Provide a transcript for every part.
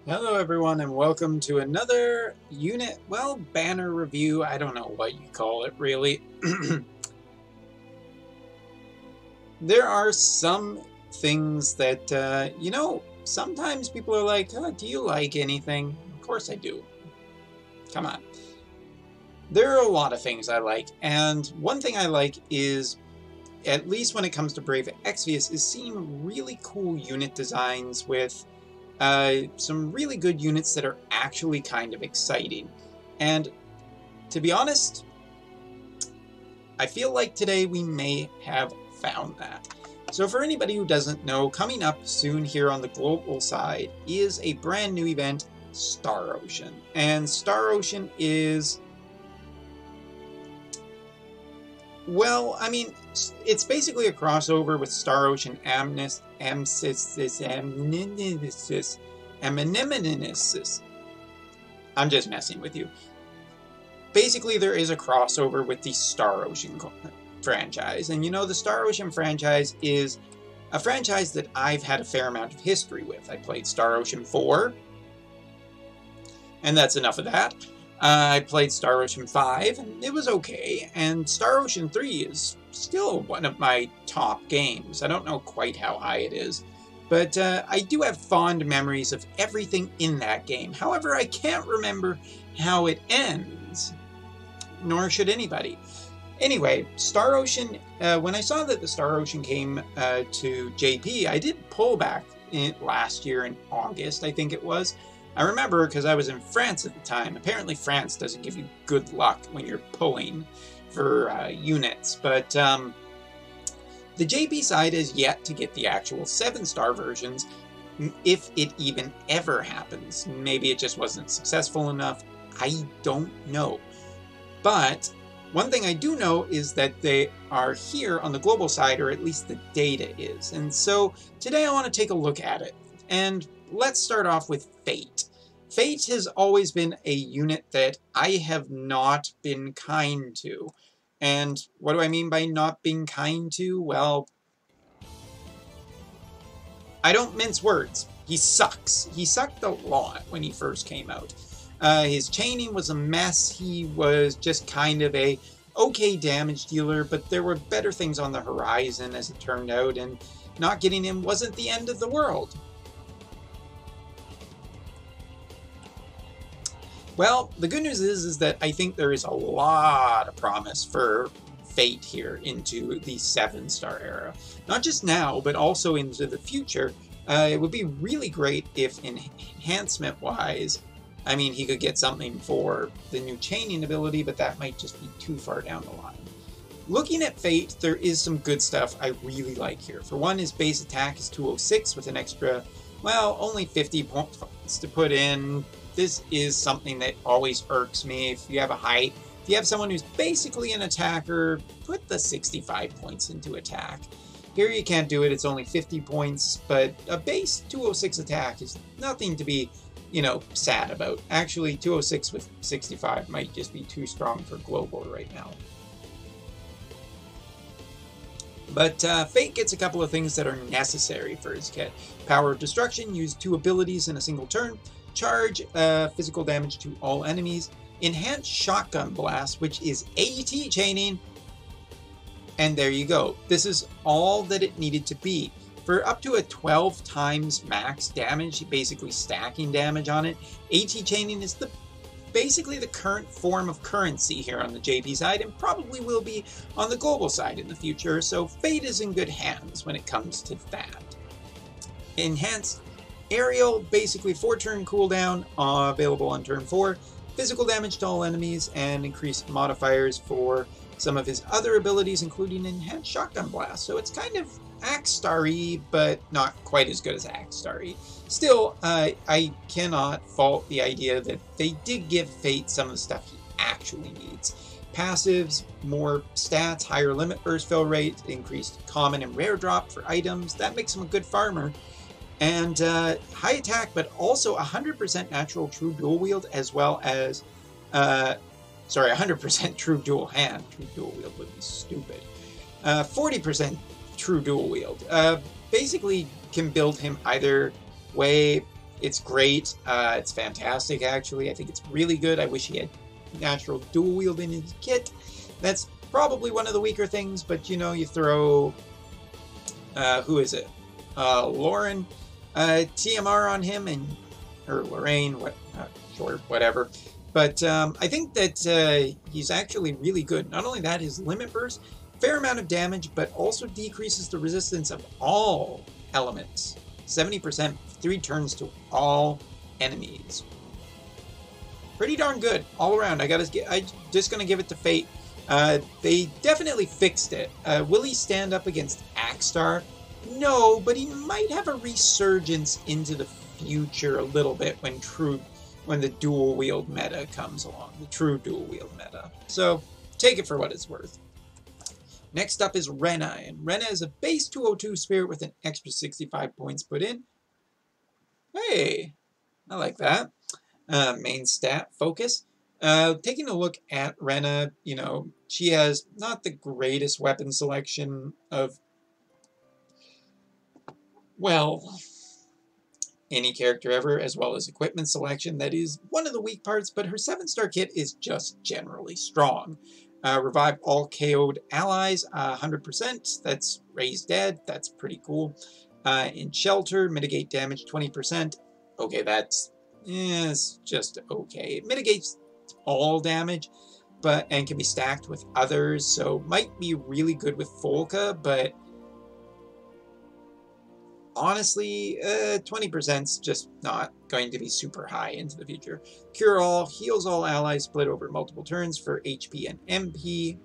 Hello everyone and welcome to another unit, banner review. I don't know what you call it really. There are some things that, sometimes people are like, oh, do you like anything? Of course I do. Come on. There are a lot of things I like, and one thing I like is, at least when it comes to Brave Exvius, is seeing really cool unit designs with some really good units that are actually kind of exciting. And to be honest, I feel like today we may have found that. So for anybody who doesn't know, coming up soon here on the global side is a brand new event, Star Ocean. And Star Ocean is, well, I mean, it's basically a crossover with Star Ocean Amnesis. I'm just messing with you. Basically, there is a crossover with the Star Ocean franchise. And you know, the Star Ocean franchise is a franchise that I've had a fair amount of history with. I played Star Ocean 4, and that's enough of that. I played Star Ocean 5, and it was okay, and Star Ocean 3 is still one of my top games. I don't know quite how high it is, but I do have fond memories of everything in that game. However, I can't remember how it ends, nor should anybody. Anyway, Star Ocean, when I saw that the Star Ocean came to JP, I did pull back last year in August, I think it was. I remember because I was in France at the time. Apparently France doesn't give you good luck when you're pulling for units, but the JP side is yet to get the actual 7-star versions, if it even ever happens. Maybe it just wasn't successful enough. I don't know. But one thing I do know is that they are here on the global side, or at least the data is. And so today I want to take a look at it. And let's start off with Fate. Fate has always been a unit that I have not been kind to. And what do I mean by not being kind to? Well, I don't mince words. He sucks. He sucked a lot when he first came out. His chaining was a mess. He was just kind of a okay damage dealer, but there were better things on the horizon as it turned out, and not getting him wasn't the end of the world. Well, the good news is that I think there is a lot of promise for Fate here into the 7-star era. Not just now, but also into the future. It would be really great if enhancement-wise, I mean, he could get something for the new chaining ability, but that might just be too far down the line. Looking at Fate, there is some good stuff I really like here. For one, his base attack is 206 with an extra, well, only 50 points to put in. This is something that always irks me. If you have a height, if you have someone who's basically an attacker, put the 65 points into attack. Here you can't do it, it's only 50 points, but a base 206 attack is nothing to be, sad about. Actually, 206 with 65 might just be too strong for global right now. But Fate gets a couple of things that are necessary for his kit. Power of Destruction, use 2 abilities in a single turn. Charge physical damage to all enemies. Enhanced Shotgun Blast, which is AT chaining. And there you go. This is all that it needed to be. For up to a 12 times max damage, basically stacking damage on it, AT chaining is basically the current form of currency here on the JP side, and probably will be on the global side in the future, so Fate is in good hands when it comes to that. Enhanced Aerial, basically 4-turn cooldown, available on turn 4, physical damage to all enemies, and increased modifiers for some of his other abilities, including Enhanced Shotgun Blast. So it's kind of Axe-Star-y, but not quite as good as Axe-Star-y. Still, I cannot fault the idea that they did give Fate some of the stuff he actually needs. Passives, more stats, higher limit burst fill rate, increased common and rare drop for items. That makes him a good farmer. And high attack, but also 100% natural true dual wield, as well as, 100% true dual hand. True dual wield would be stupid. 40% true dual wield. Basically can build him either way. It's great. It's fantastic, actually. I think it's really good. I wish he had natural dual wield in his kit. That's probably one of the weaker things, but you know, you throw who is it? Lauren TMR on him, and or Lorraine, sure, whatever. But I think that he's actually really good. Not only that, his limit burst, fair amount of damage, but also decreases the resistance of all elements. 70%, 3 turns to all enemies. Pretty darn good all around. I'm just gonna give it to Fate. They definitely fixed it. Will he stand up against Axstar? No, but he might have a resurgence into the future a little bit when the dual wield meta comes along, the true dual wield meta. So take it for what it's worth. Next up is Rena, and Rena is a base 202 spirit with an extra 65 points put in. Hey, I like that. Main stat, focus. Taking a look at Rena, you know, she has not the greatest weapon selection of, well, any character ever, as well as equipment selection. That is one of the weak parts, but her 7-star kit is just generally strong. Revive all KO'd allies, 100%. That's raise dead. That's pretty cool. In shelter, mitigate damage 20%. Okay, that's it's just okay. It mitigates all damage, and can be stacked with others. So might be really good with Folka, but honestly, 20% is just not going to be super high into the future. Cure all, heals all allies split over multiple turns for HP and MP.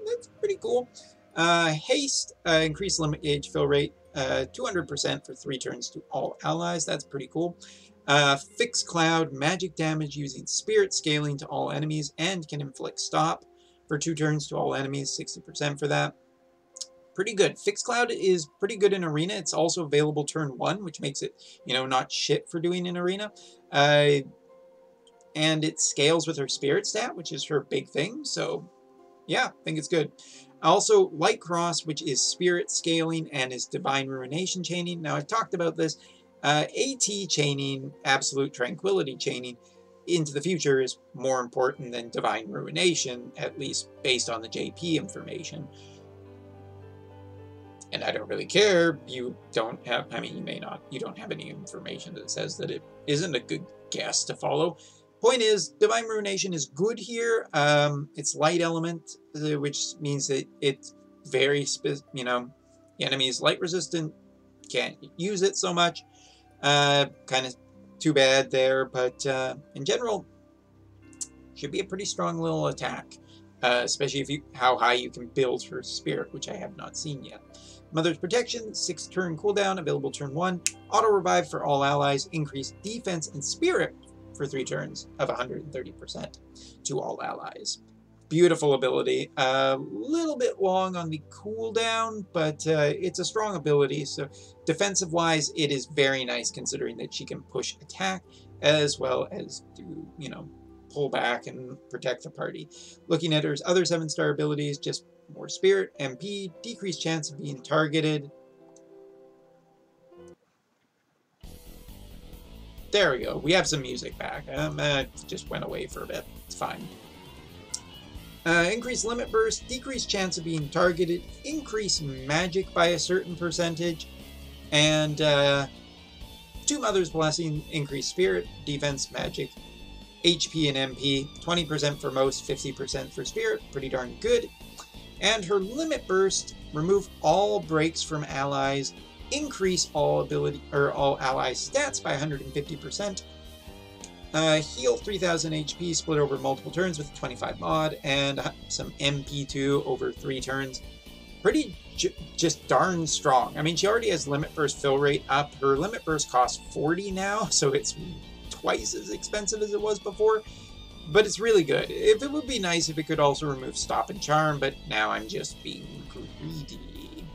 That's pretty cool. Haste, increase limit gauge fill rate 200% for 3 turns to all allies. That's pretty cool. Fix Cloud, magic damage using spirit scaling to all enemies and can inflict stop for 2 turns to all enemies, 60% for that. Pretty good. Fix Cloud is pretty good in Arena. It's also available turn 1, which makes it, you know, not shit for doing in Arena. And it scales with her spirit stat, which is her big thing. So, yeah, I think it's good. Also, Light Cross, which is spirit scaling and is Divine Ruination chaining. Now, I've talked about this. AT chaining, Absolute Tranquility chaining, into the future is more important than Divine Ruination, at least based on the JP information. And I don't really care. You don't have, I mean, you don't have any information that says that it isn't a good guess to follow. Point is, Divine Ruination is good here. It's light element, which means that it's very, you know, the enemy is light resistant, can't use it so much. Kind of too bad there, but in general, should be a pretty strong little attack. Especially how high you can build her spirit, which I have not seen yet. Mother's Protection, 6 turn cooldown, available turn 1. Auto revive for all allies, increase defense and spirit for 3 turns of 130% to all allies. Beautiful ability. A little bit long on the cooldown, but it's a strong ability. So defensive wise, it is very nice considering that she can push attack as well as do, you know, pull back and protect the party. Looking at her other 7-star abilities, just more spirit, MP, decreased chance of being targeted. There we go. We have some music back. Just went away for a bit. It's fine. Increase limit burst, decrease chance of being targeted, increase magic by a certain percentage, and 2 Mother's Blessing, increase spirit, defense, magic, HP and MP, 20% for most, 50% for spirit, pretty darn good. And her limit burst, remove all breaks from allies, increase all allies stats by 150%. Heal 3000 HP split over multiple turns with 25 mod, and some MP2 over 3 turns. Pretty just darn strong. I mean, she already has limit burst fill rate up. Her limit burst costs 40 now, so it's twice as expensive as it was before. But it's really good. It would be nice if it could also remove stop and charm, but now I'm just being greedy.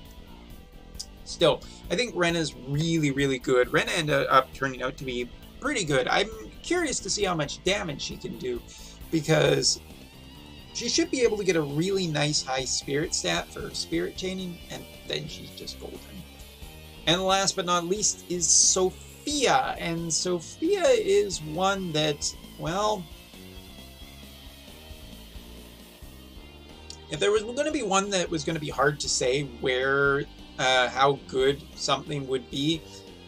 Still, I think Rena's really, really good. Rena ended up turning out to be pretty good. I'm curious to see how much damage she can do, because she should be able to get a really nice high spirit stat for her spirit chaining, and then she's just golden. And last but not least is Sophia. Sophia. And Sophia is one that, well, if there was going to be one that was going to be hard to say where, how good something would be,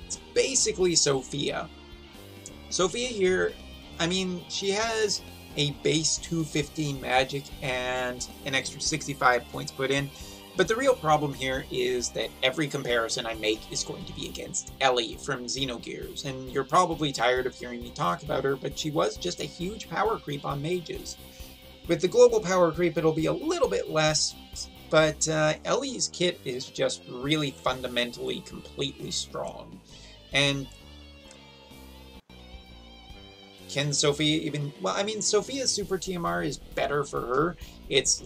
it's basically Sophia. Sophia here, I mean, she has a base 215 magic and an extra 65 points put in. But the real problem here is that every comparison I make is going to be against Ellie from Xenogears, and you're probably tired of hearing me talk about her, but she was just a huge power creep on mages. With the global power creep, it'll be a little bit less, but Ellie's kit is just really fundamentally completely strong. And can Sophia even... Well, I mean, Sophia's Super TMR is better for her. It's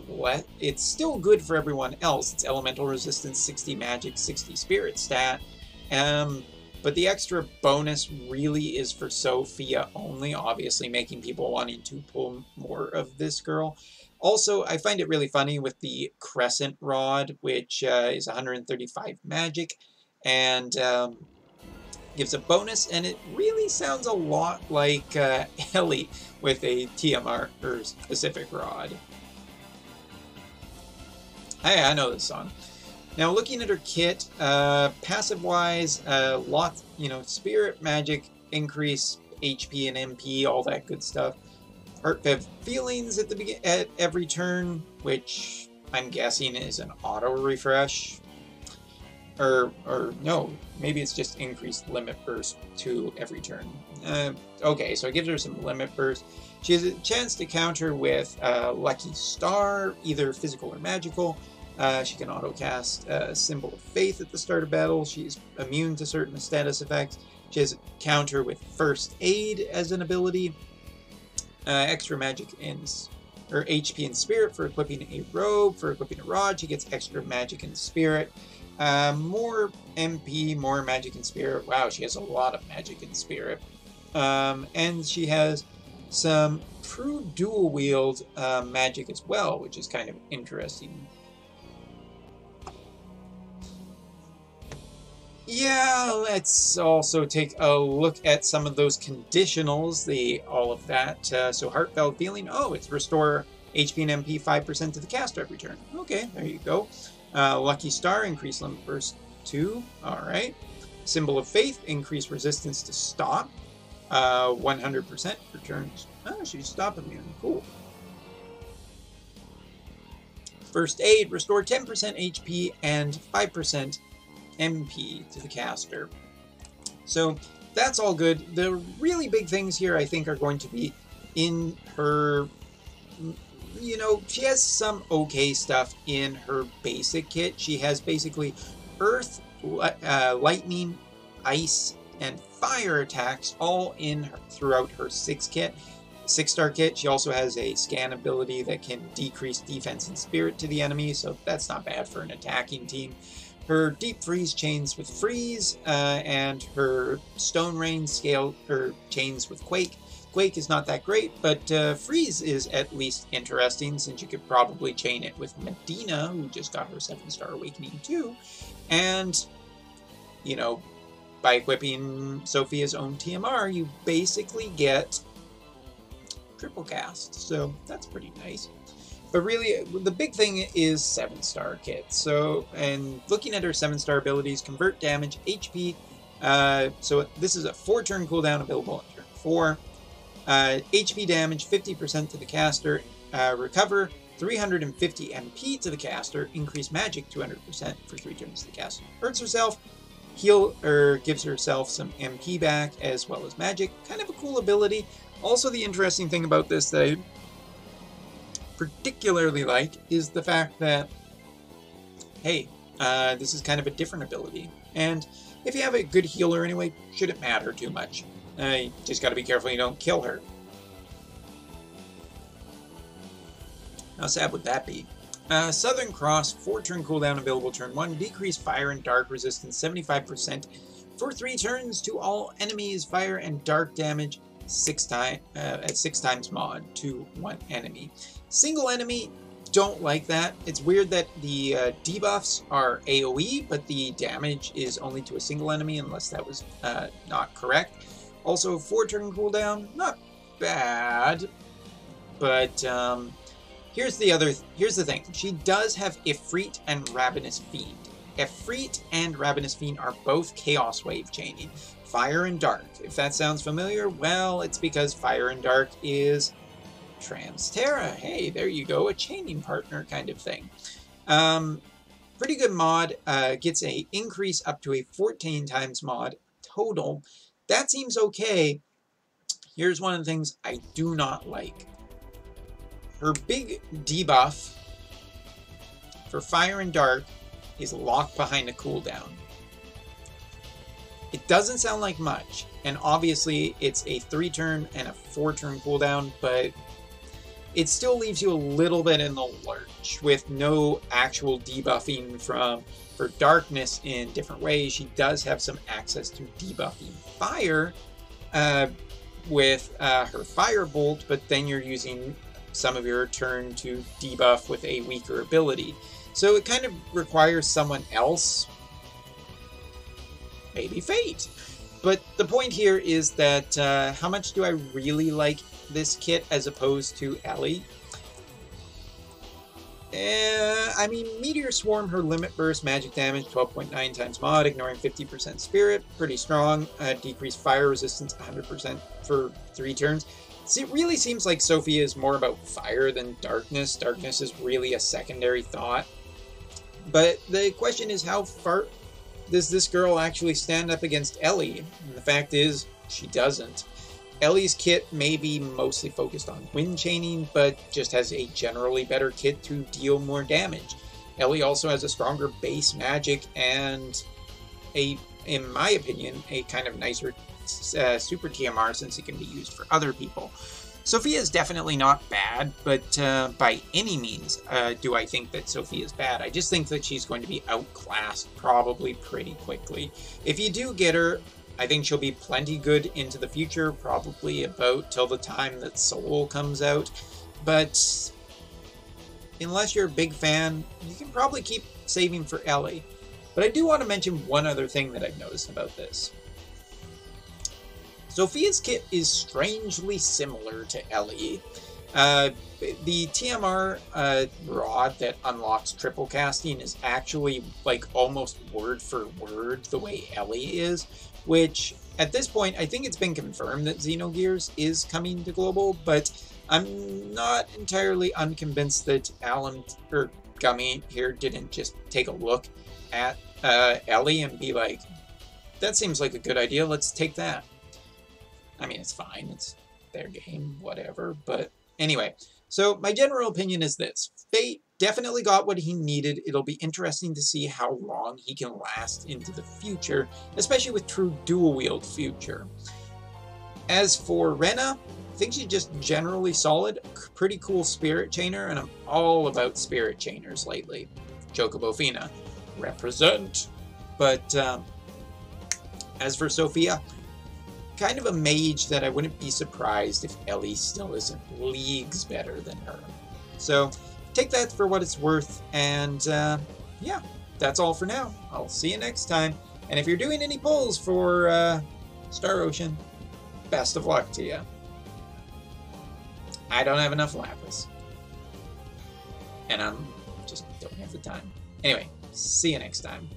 still good for everyone else. It's Elemental Resistance, 60 Magic, 60 Spirit stat. But the extra bonus really is for Sophia only, obviously making people wanting to pull more of this girl. Also, I find it really funny with the Crescent Rod, which is 135 Magic, and... gives a bonus, and it really sounds a lot like Ellie with a TMR, or specific rod. Hey, I know this song. Now, looking at her kit, passive-wise, lots, spirit, magic, increase, HP and MP, all that good stuff. Art Bev Feelings at every turn, which I'm guessing is an auto-refresh. Or no, maybe it's just increased limit burst to every turn. Okay, so it gives her some limit burst. She has a chance to counter with Lucky Star, either physical or magical. She can auto-cast Symbol of Faith at the start of battle. She's immune to certain status effects. She has a counter with First Aid as an ability. Extra magic or HP and Spirit for equipping a robe. For equipping a rod, she gets extra magic and Spirit. More MP, more magic and spirit. Wow, she has a lot of magic and spirit. And she has some true dual wield magic as well, which is kind of interesting. Yeah, let's also take a look at some of those conditionals, all of that. So Heartfelt Feeling, it's restore HP and MP 5% to the caster every turn. Okay, there you go. Lucky Star, increase limit burst 2. Alright. Symbol of Faith, increase resistance to stop. 100% for turns. Oh, she's stop immune. Cool. First Aid, restore 10% HP and 5% MP to the caster. So that's all good. The really big things here, I think, are going to be in her... she has some okay stuff in her basic kit. She has basically Earth, Lightning, Ice, and Fire attacks all throughout her 6-star kit. She also has a scan ability that can decrease defense and spirit to the enemy, so that's not bad for an attacking team. Her Deep Freeze chains with Freeze, and her Stone Rain chains with Quake. Quake is not that great, but Freeze is at least interesting, since you could probably chain it with Medina, who just got her 7-star Awakening too. And, by equipping Sophia's own TMR, you basically get triple cast, so that's pretty nice. But really, the big thing is 7-star kit. So, and looking at her 7-star abilities, Convert Damage, HP, so this is a 4-turn cooldown available on turn 4. HP damage 50% to the caster, recover 350 MP to the caster, increase magic 200% for 3 turns to the caster. Hurts herself, gives herself some MP back as well as magic. Kind of a cool ability. Also, the interesting thing about this that I particularly like is the fact that, hey, this is kind of a different ability. And if you have a good healer anyway, shouldn't matter too much. You just got to be careful you don't kill her. How sad would that be? Southern Cross, 4-turn cooldown available turn 1. Decrease fire and dark resistance 75% for 3 turns to all enemies. Fire and dark damage at 6 times mod to 1 enemy. Single enemy, don't like that. It's weird that the debuffs are AoE, but the damage is only to a single enemy, unless that was not correct. Also, 4-turn cooldown, not bad, but here's the thing. She does have Ifrit and Ravenous Fiend. Ifrit and Ravenous Fiend are both Chaos Wave chaining. Fire and Dark. If that sounds familiar, well, it's because Fire and Dark is Transterra. Hey, there you go, a chaining partner kind of thing. Pretty good mod. Gets a increase up to a 14 times mod total. That seems okay. Here's one of the things I do not like. Her big debuff for Fire and Dark is locked behind a cooldown. It doesn't sound like much, and obviously it's a 3-turn and a 4-turn cooldown, but it still leaves you a little bit in the lurch with no actual debuffing for darkness in different ways. She does have some access to debuffing fire with her Firebolt, but then you're using some of your turn to debuff with a weaker ability. So it kind of requires someone else, maybe Fate. But the point here is that how much do I really like this kit as opposed to Ellie? I mean, Meteor Swarm, her limit burst, magic damage, 12.9 times mod, ignoring 50% spirit, pretty strong. Decreased fire resistance, 100% for 3 turns. See, it really seems like Sophia is more about fire than darkness. Darkness is really a secondary thought. But the question is, how far does this girl actually stand up against Ellie? And the fact is, she doesn't. Ellie's kit may be mostly focused on wind chaining, but just has a generally better kit to deal more damage. Ellie also has a stronger base magic and in my opinion, a kind of nicer super TMR since it can be used for other people. Sophia is definitely not bad, but by any means do I think that Sophia is bad. I just think that she's going to be outclassed probably pretty quickly. If you do get her, I think she'll be plenty good into the future, probably about till the time that Soul comes out. But unless you're a big fan, you can probably keep saving for Ellie. But I do want to mention one other thing that I've noticed about this. Sophia's kit is strangely similar to Ellie. The TMR rod that unlocks triple casting is actually like almost word for word the way Ellie is, which at this point I think it's been confirmed that Xenogears is coming to global, but I'm not entirely unconvinced that Alan or Gummy here didn't just take a look at Ellie and be like, that seems like a good idea, let's take that. I mean, it's fine, it's their game, whatever, but anyway. So my general opinion is this. Fate definitely got what he needed. It'll be interesting to see how long he can last into the future, especially with true dual-wield future. As for Rena, I think she's just generally solid, pretty cool spirit chainer, and I'm all about spirit chainers lately. Chocobo Fina, represent! But as for Sophia, kind of a mage that I wouldn't be surprised if Ellie still isn't leagues better than her. So take that for what it's worth, and yeah, that's all for now. I'll see you next time. And if you're doing any polls for Star Ocean, best of luck to you. I don't have enough Lapis. And I just don't have the time. Anyway, see you next time.